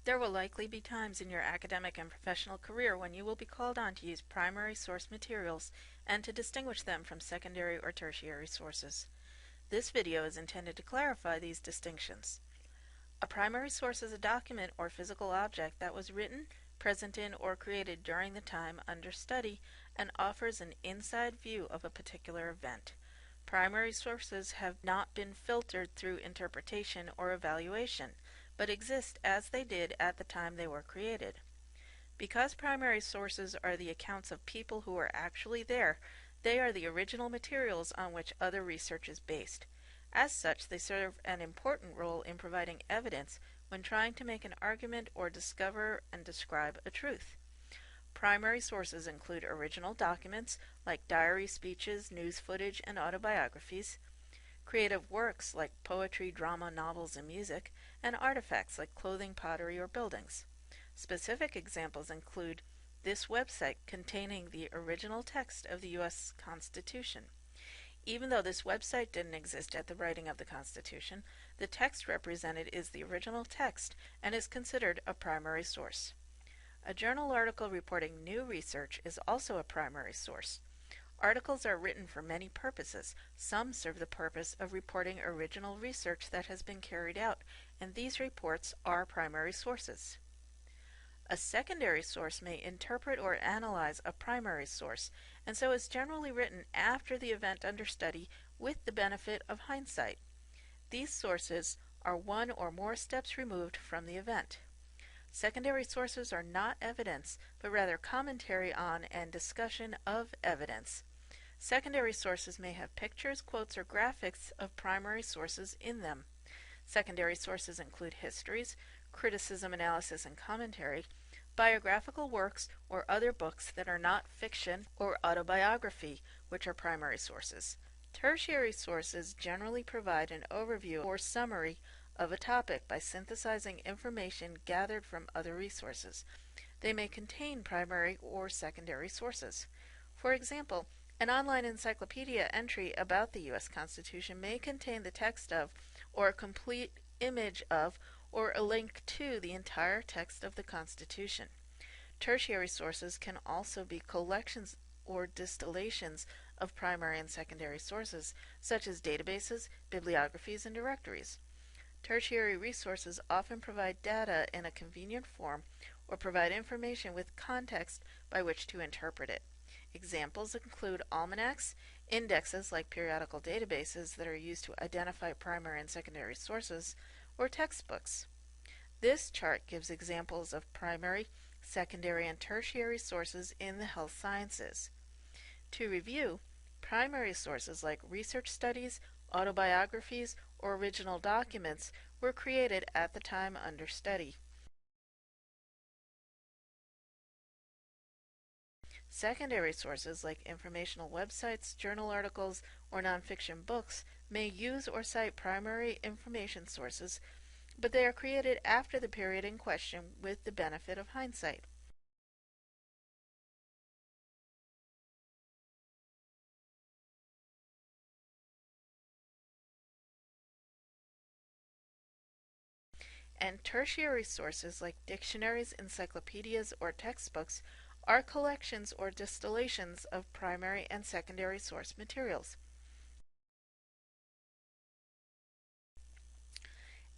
There will likely be times in your academic and professional career when you will be called on to use primary source materials and to distinguish them from secondary or tertiary sources. This video is intended to clarify these distinctions. A primary source is a document or physical object that was written, present in, or created during the time under study and offers an inside view of a particular event. Primary sources have not been filtered through interpretation or evaluation, but exist as they did at the time they were created. Because primary sources are the accounts of people who were actually there, they are the original materials on which other research is based. As such, they serve an important role in providing evidence when trying to make an argument or discover and describe a truth. Primary sources include original documents like diary speeches, news footage, and autobiographies, creative works like poetry, drama, novels, and music, and artifacts like clothing, pottery, or buildings. Specific examples include this website containing the original text of the U.S. Constitution. Even though this website didn't exist at the writing of the Constitution, the text represented is the original text and is considered a primary source. A journal article reporting new research is also a primary source. Articles are written for many purposes. Some serve the purpose of reporting original research that has been carried out, and these reports are primary sources. A secondary source may interpret or analyze a primary source, and so is generally written after the event under study with the benefit of hindsight. These sources are one or more steps removed from the event. Secondary sources are not evidence, but rather commentary on and discussion of evidence. Secondary sources may have pictures, quotes, or graphics of primary sources in them. Secondary sources include histories, criticism, analysis, and commentary, biographical works, or other books that are not fiction or autobiography, which are primary sources. Tertiary sources generally provide an overview or summary of a topic by synthesizing information gathered from other resources. They may contain primary or secondary sources. For example, an online encyclopedia entry about the U.S. Constitution may contain the text of, or a complete image of, or a link to the entire text of the Constitution. Tertiary sources can also be collections or distillations of primary and secondary sources, such as databases, bibliographies, and directories. Tertiary resources often provide data in a convenient form or provide information with context by which to interpret it. Examples include almanacs, indexes like periodical databases that are used to identify primary and secondary sources, or textbooks. This chart gives examples of primary, secondary, and tertiary sources in the health sciences. To review, primary sources like research studies, autobiographies, or original documents were created at the time under study. Secondary sources like informational websites, journal articles, or nonfiction books may use or cite primary information sources, but they are created after the period in question with the benefit of hindsight. And tertiary sources like dictionaries, encyclopedias, or textbooks are collections or distillations of primary and secondary source materials.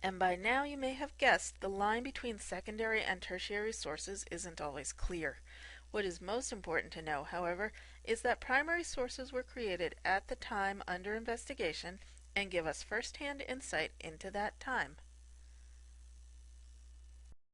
And by now you may have guessed the line between secondary and tertiary sources isn't always clear. What is most important to know, however, is that primary sources were created at the time under investigation and give us first-hand insight into that time.